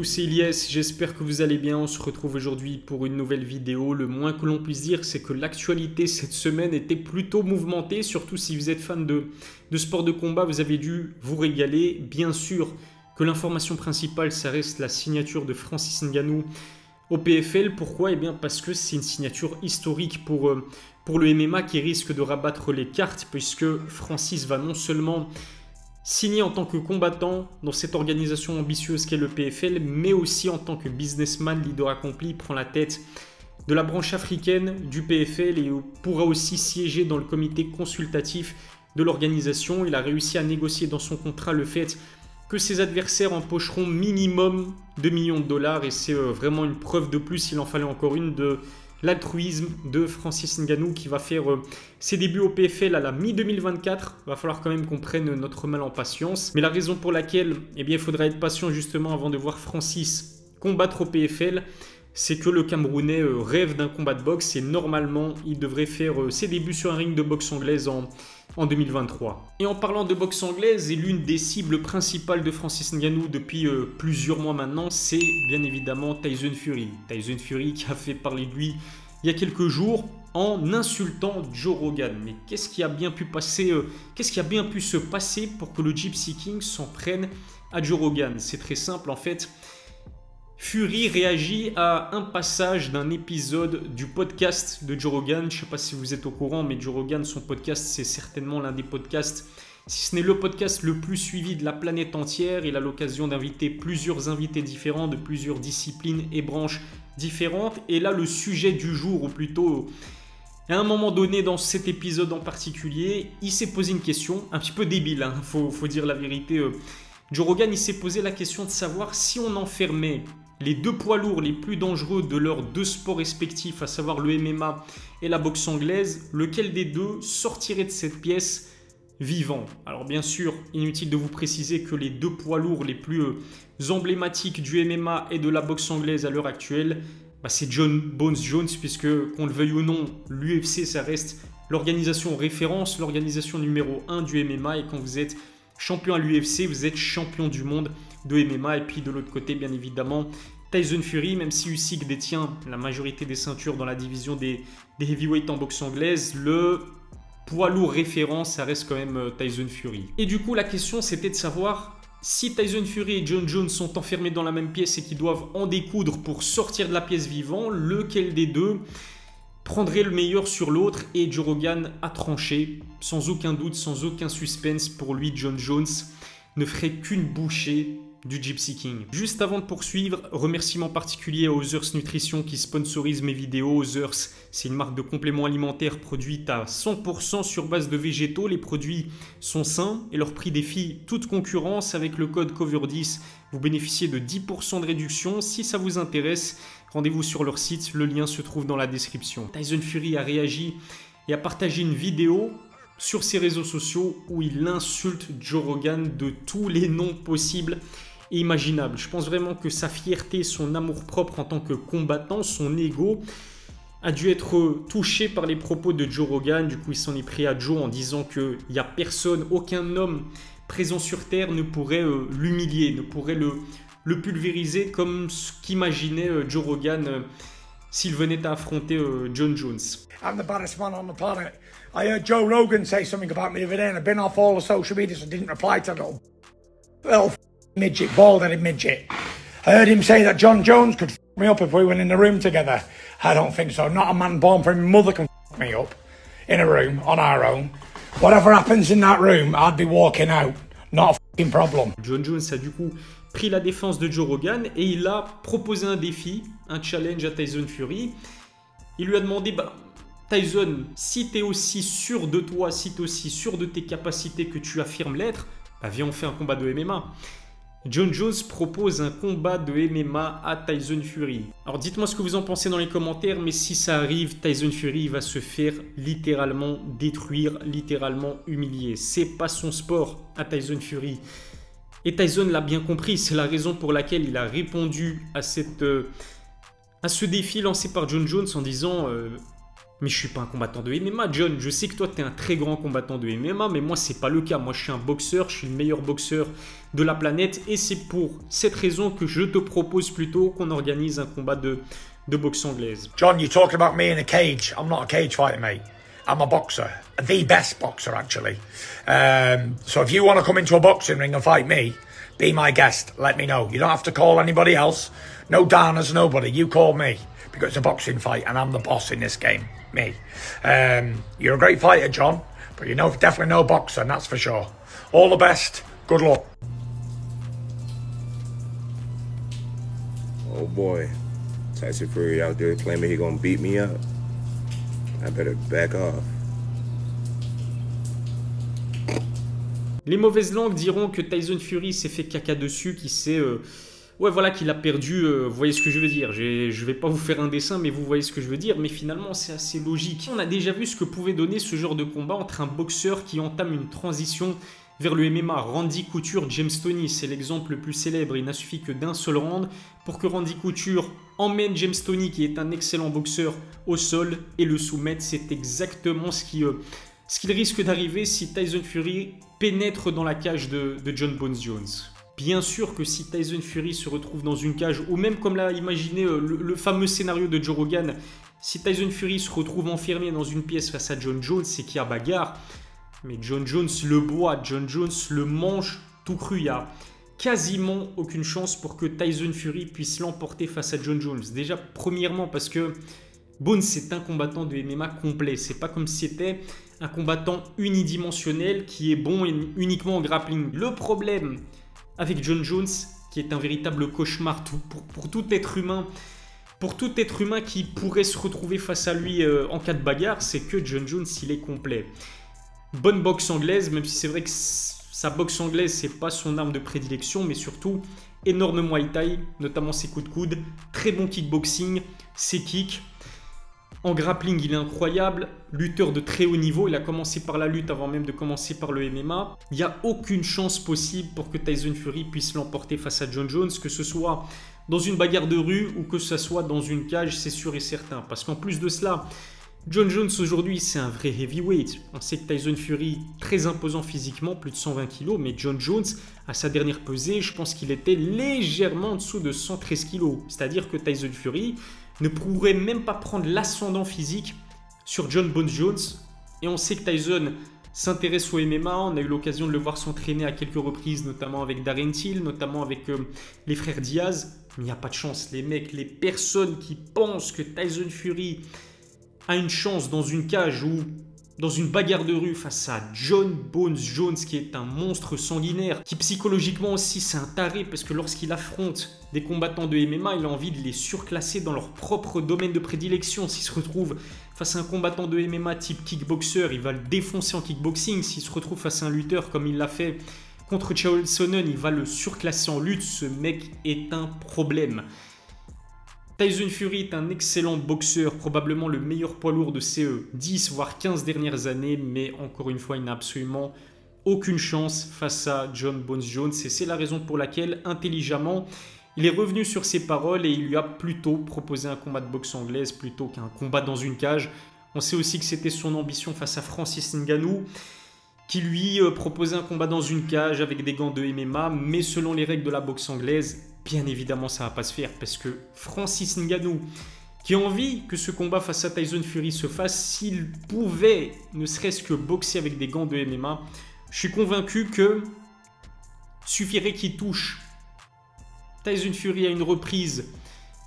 c'est Ilyes, j'espère que vous allez bien. On se retrouve aujourd'hui pour une nouvelle vidéo. Le moins que l'on puisse dire, c'est que l'actualité cette semaine était plutôt mouvementée, surtout si vous êtes fan de sport de combat, vous avez dû vous régaler. Bien sûr que l'information principale, ça reste la signature de Francis Ngannou au PFL. Pourquoi? Eh bien parce que c'est une signature historique pour le MMA qui risque de rabattre les cartes, puisque Francis va non seulement signé en tant que combattant dans cette organisation ambitieuse qu'est le PFL, mais aussi en tant que businessman, leader accompli, il prend la tête de la branche africaine du PFL et pourra aussi siéger dans le comité consultatif de l'organisation. Il a réussi à négocier dans son contrat le fait que ses adversaires empocheront minimum 2 millions de dollars et c'est vraiment une preuve de plus, il en fallait encore une, de l'altruisme de Francis Ngannou qui va faire ses débuts au PFL à la mi-2024. Il va falloir quand même qu'on prenne notre mal en patience. Mais la raison pour laquelle il faudra être patient justement avant de voir Francis combattre au PFL, c'est que le Camerounais rêve d'un combat de boxe et normalement, il devrait faire ses débuts sur un ring de boxe anglaise en 2023. Et en parlant de boxe anglaise, et l'une des cibles principales de Francis Ngannou depuis plusieurs mois maintenant, c'est bien évidemment Tyson Fury. Tyson Fury qui a fait parler de lui il y a quelques jours en insultant Joe Rogan. Mais qu'est-ce qui a bien pu se passer pour que le Gypsy King s'en prenne à Joe Rogan? C'est très simple en fait. Fury réagit à un passage d'un épisode du podcast de Joe Rogan. Je ne sais pas si vous êtes au courant, mais Joe Rogan, son podcast, c'est certainement l'un des podcasts, si ce n'est le podcast le plus suivi de la planète entière. Il a l'occasion d'inviter plusieurs invités différents de plusieurs disciplines et branches différentes. Et là, le sujet du jour, ou plutôt à un moment donné dans cet épisode en particulier, il s'est posé une question un petit peu débile, hein, faut dire la vérité. Joe Rogan, il s'est posé la question de savoir si on enfermait les deux poids lourds les plus dangereux de leurs deux sports respectifs, à savoir le MMA et la boxe anglaise, lequel des deux sortirait de cette pièce vivant? Alors bien sûr, inutile de vous préciser que les deux poids lourds les plus emblématiques du MMA et de la boxe anglaise à l'heure actuelle, c'est John Bones Jones, puisque qu'on le veuille ou non, l'UFC ça reste l'organisation référence, l'organisation numéro 1 du MMA, et quand vous êtes champion à l'UFC, vous êtes champion du monde de MMA. Et puis de l'autre côté, bien évidemment, Tyson Fury, même si Usyk détient la majorité des ceintures dans la division des heavyweights en boxe anglaise, le poids lourd référence, ça reste quand même Tyson Fury. Et du coup, la question, c'était de savoir si Tyson Fury et John Jones sont enfermés dans la même pièce et qu'ils doivent en découdre pour sortir de la pièce vivant, lequel des deux prendrait le meilleur sur l'autre? Et Joe Rogan a tranché, sans aucun doute, sans aucun suspense. Pour lui, John Jones ne ferait qu'une bouchée du Gypsy King. Juste avant de poursuivre, remerciement particulier à Others Nutrition qui sponsorise mes vidéos. Others, c'est une marque de compléments alimentaires produite à 100% sur base de végétaux. Les produits sont sains et leur prix défie toute concurrence. Avec le code COVER10, vous bénéficiez de 10% de réduction. Si ça vous intéresse, rendez-vous sur leur site, le lien se trouve dans la description. Tyson Fury a réagi et a partagé une vidéo sur ses réseaux sociaux où il insulte Joe Rogan de tous les noms possibles et imaginables. Je pense vraiment que sa fierté, son amour-propre en tant que combattant, son ego, a dû être touché par les propos de Joe Rogan. Du coup, il s'en est pris à Joe en disant qu'il n'y a personne, aucun homme présent sur Terre ne pourrait l'humilier, ne pourrait le pulvériser comme ce qu'imaginait Joe Rogan s'il venait à affronter John Jones. I'm the baddest man on the planet. I heard Joe Rogan say something about me the other day and I've been off all the social media so I didn't reply to him. Little midget, bald-headed midget. I heard him say that John Jones could me up if we went in the room together. I don't think so. Not a man born from his mother can me up in a room on our own. Whatever happens in that room, I'd be walking out. Not a fucking problem. John Jones a du coup pris la défense de Joe Rogan et il a proposé un défi, un challenge à Tyson Fury. Il lui a demandé, Tyson, si tu es aussi sûr de toi, si tu es aussi sûr de tes capacités que tu affirmes l'être, viens on fait un combat de MMA. John Jones propose un combat de MMA à Tyson Fury. Alors dites-moi ce que vous en pensez dans les commentaires, mais si ça arrive, Tyson Fury va se faire littéralement détruire, littéralement humilier. C'est pas son sport à Tyson Fury. Et Tyson l'a bien compris, c'est la raison pour laquelle il a répondu à ce défi lancé par John Jones en disant Mais je suis pas un combattant de MMA, John. Je sais que toi, tu es un très grand combattant de MMA, mais moi, c'est pas le cas. Moi, je suis un boxeur, je suis le meilleur boxeur de la planète. Et c'est pour cette raison que je te propose plutôt qu'on organise un combat de boxe anglaise. John, you're talking about me in a cage. I'm not a cage fighter, mate. I'm a boxer. The best boxer, actually. So if you want to come into a boxing ring and fight me, be my guest. Let me know. You don't have to call anybody else. No Danas, nobody. You call me. Because it's a boxing fight and I'm the boss in this game. Me. You're a great fighter, John. But you're definitely no boxer, and that's for sure. All the best. Good luck. Oh boy. Tyson Fury out there claiming he gonna beat me up. I better back off. Les mauvaises langues diront que Tyson Fury s'est fait caca dessus, qu'il s'est... ouais, voilà, qu'il a perdu... vous voyez ce que je veux dire. Je vais pas vous faire un dessin, mais vous voyez ce que je veux dire. Mais finalement, c'est assez logique. On a déjà vu ce que pouvait donner ce genre de combat entre un boxeur qui entame une transition vers le MMA. Randy Couture, James Toney, c'est l'exemple le plus célèbre. Il n'a suffi que d'un seul round pour que Randy Couture emmène James Toney, qui est un excellent boxeur, au sol et le soumette. C'est exactement ce qu'il risque d'arriver si Tyson Fury pénètre dans la cage de John Bones Jones. Bien sûr que si Tyson Fury se retrouve dans une cage, ou même comme l'a imaginé le fameux scénario de Joe Rogan, si Tyson Fury se retrouve enfermé dans une pièce face à John Jones, c'est qu'il y a bagarre. Mais John Jones le boit, John Jones le mange tout cru. Il y a quasiment aucune chance pour que Tyson Fury puisse l'emporter face à John Jones. Déjà, premièrement, parce que Bones c'est un combattant de MMA complet. C'est pas comme si c'était un combattant unidimensionnel qui est bon uniquement en grappling. Le problème avec John Jones, qui est un véritable cauchemar pour tout être humain, qui pourrait se retrouver face à lui en cas de bagarre, c'est que John Jones, il est complet. Bonne boxe anglaise, même si c'est vrai que sa boxe anglaise, c'est pas son arme de prédilection, mais surtout énorme Muay Thai, notamment ses coups de coude, très bon kickboxing, ses kicks. En grappling, il est incroyable, lutteur de très haut niveau, il a commencé par la lutte avant même de commencer par le MMA. Il n'y a aucune chance possible pour que Tyson Fury puisse l'emporter face à John Jones, que ce soit dans une bagarre de rue ou que ce soit dans une cage, c'est sûr et certain. Parce qu'en plus de cela, John Jones aujourd'hui, c'est un vrai heavyweight. On sait que Tyson Fury, très imposant physiquement, plus de 120 kg, mais John Jones, à sa dernière pesée, je pense qu'il était légèrement en dessous de 113 kg. C'est-à-dire que Tyson Fury ne pourrait même pas prendre l'ascendant physique sur John Bones Jones. Et on sait que Tyson s'intéresse au MMA. On a eu l'occasion de le voir s'entraîner à quelques reprises, notamment avec Darren Till, notamment avec les frères Diaz. Mais il n'y a pas de chance. Les mecs, les personnes qui pensent que Tyson Fury a une chance dans une cage ou dans une bagarre de rue face à John Bones Jones, qui est un monstre sanguinaire, qui psychologiquement aussi c'est un taré, parce que lorsqu'il affronte des combattants de MMA, il a envie de les surclasser dans leur propre domaine de prédilection. S'il se retrouve face à un combattant de MMA type kickboxer, il va le défoncer en kickboxing. S'il se retrouve face à un lutteur comme il l'a fait contre Chael Sonnen, il va le surclasser en lutte. Ce mec est un problème. Tyson Fury est un excellent boxeur, probablement le meilleur poids lourd de ces 10 voire 15 dernières années, mais encore une fois, il n'a absolument aucune chance face à John Bones Jones. Et c'est la raison pour laquelle, intelligemment, il est revenu sur ses paroles et il lui a plutôt proposé un combat de boxe anglaise plutôt qu'un combat dans une cage. On sait aussi que c'était son ambition face à Francis Ngannou, qui lui proposait un combat dans une cage avec des gants de MMA, mais selon les règles de la boxe anglaise, bien évidemment ça ne va pas se faire, parce que Francis Ngannou, qui a envie que ce combat face à Tyson Fury se fasse, s'il pouvait ne serait-ce que boxer avec des gants de MMA, je suis convaincu que suffirait qu'il touche Tyson Fury à une reprise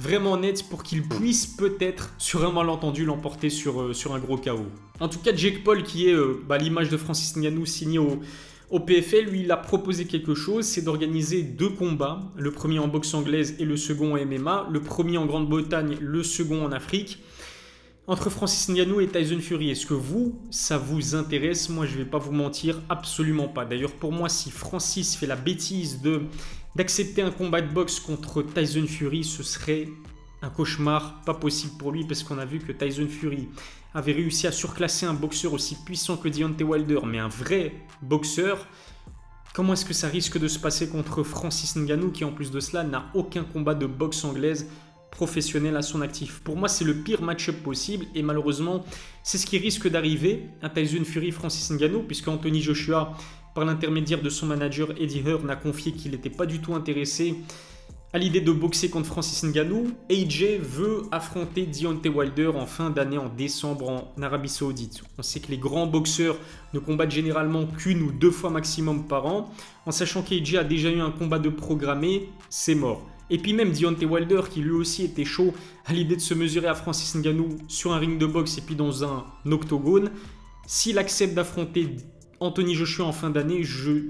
vraiment nette pour qu'il puisse peut-être, sur un malentendu, l'emporter sur un gros KO. En tout cas, Jake Paul, qui est l'image de Francis Ngannou signé au PFL, lui, il a proposé quelque chose, c'est d'organiser 2 combats, le premier en boxe anglaise et le second en MMA, le premier en Grande-Bretagne, le second en Afrique, entre Francis Ngannou et Tyson Fury. Est-ce que ça vous intéresse? Moi, je ne vais pas vous mentir, absolument pas. D'ailleurs, pour moi, si Francis fait la bêtise d'accepter un combat de boxe contre Tyson Fury, ce serait un cauchemar, pas possible pour lui, parce qu'on a vu que Tyson Fury avait réussi à surclasser un boxeur aussi puissant que Deontay Wilder, mais un vrai boxeur. Comment est-ce que ça risque de se passer contre Francis Ngannou, qui en plus de cela n'a aucun combat de boxe anglaise professionnels à son actif. Pour moi, c'est le pire match-up possible et malheureusement, c'est ce qui risque d'arriver à Tyson Fury, Francis Ngannou, puisque Anthony Joshua, par l'intermédiaire de son manager Eddie Hearn, a confié qu'il n'était pas du tout intéressé à l'idée de boxer contre Francis Ngannou. AJ veut affronter Deontay Wilder en fin d'année, en décembre, en Arabie Saoudite. On sait que les grands boxeurs ne combattent généralement qu'une ou deux fois maximum par an. En sachant qu'AJ a déjà eu un combat de programmé, c'est mort. Et puis même Deontay Wilder, qui lui aussi était chaud à l'idée de se mesurer à Francis Ngannou sur un ring de boxe et puis dans un octogone, s'il accepte d'affronter Anthony Joshua en fin d'année,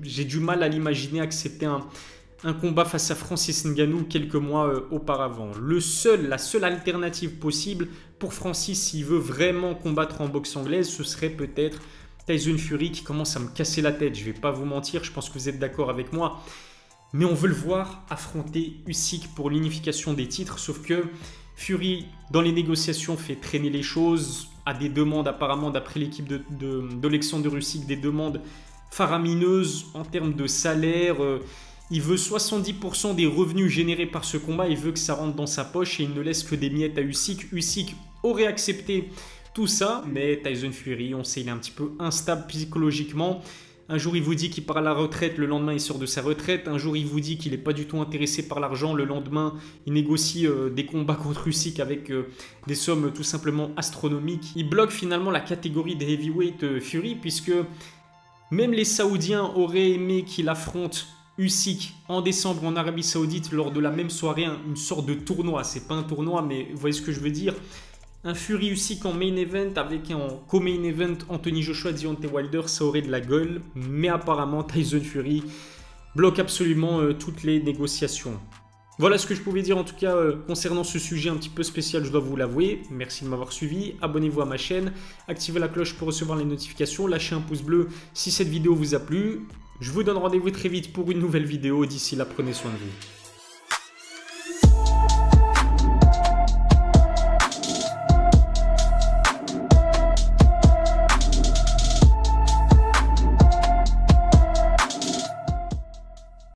j'ai du mal à l'imaginer accepter un combat face à Francis Ngannou quelques mois auparavant. La seule alternative possible pour Francis, s'il veut vraiment combattre en boxe anglaise, ce serait peut-être Tyson Fury, qui commence à me casser la tête. Je ne vais pas vous mentir, je pense que vous êtes d'accord avec moi. Mais on veut le voir affronter Usyk pour l'unification des titres, sauf que Fury, dans les négociations, fait traîner les choses, a des demandes apparemment, d'après l'équipe d'Alexander Usyk, des demandes faramineuses en termes de salaire. Il veut 70% des revenus générés par ce combat, il veut que ça rentre dans sa poche et il ne laisse que des miettes à Usyk. Usyk aurait accepté tout ça, mais Tyson Fury, on sait, il est un petit peu instable psychologiquement. Un jour, il vous dit qu'il part à la retraite, le lendemain, il sort de sa retraite. Un jour, il vous dit qu'il n'est pas du tout intéressé par l'argent. Le lendemain, il négocie des combats contre Usyk avec des sommes tout simplement astronomiques. Il bloque finalement la catégorie des heavyweight Fury, puisque même les Saoudiens auraient aimé qu'il affronte Usyk en décembre en Arabie Saoudite lors de la même soirée, une sorte de tournoi. C'est pas un tournoi, mais vous voyez ce que je veux dire. Un Fury Usyk en main event avec en co-main event Anthony Joshua, Deontay Wilder, ça aurait de la gueule. Mais apparemment, Tyson Fury bloque absolument toutes les négociations. Voilà ce que je pouvais dire en tout cas concernant ce sujet un petit peu spécial, je dois vous l'avouer. Merci de m'avoir suivi, abonnez-vous à ma chaîne, activez la cloche pour recevoir les notifications, lâchez un pouce bleu si cette vidéo vous a plu. Je vous donne rendez-vous très vite pour une nouvelle vidéo, d'ici là prenez soin de vous.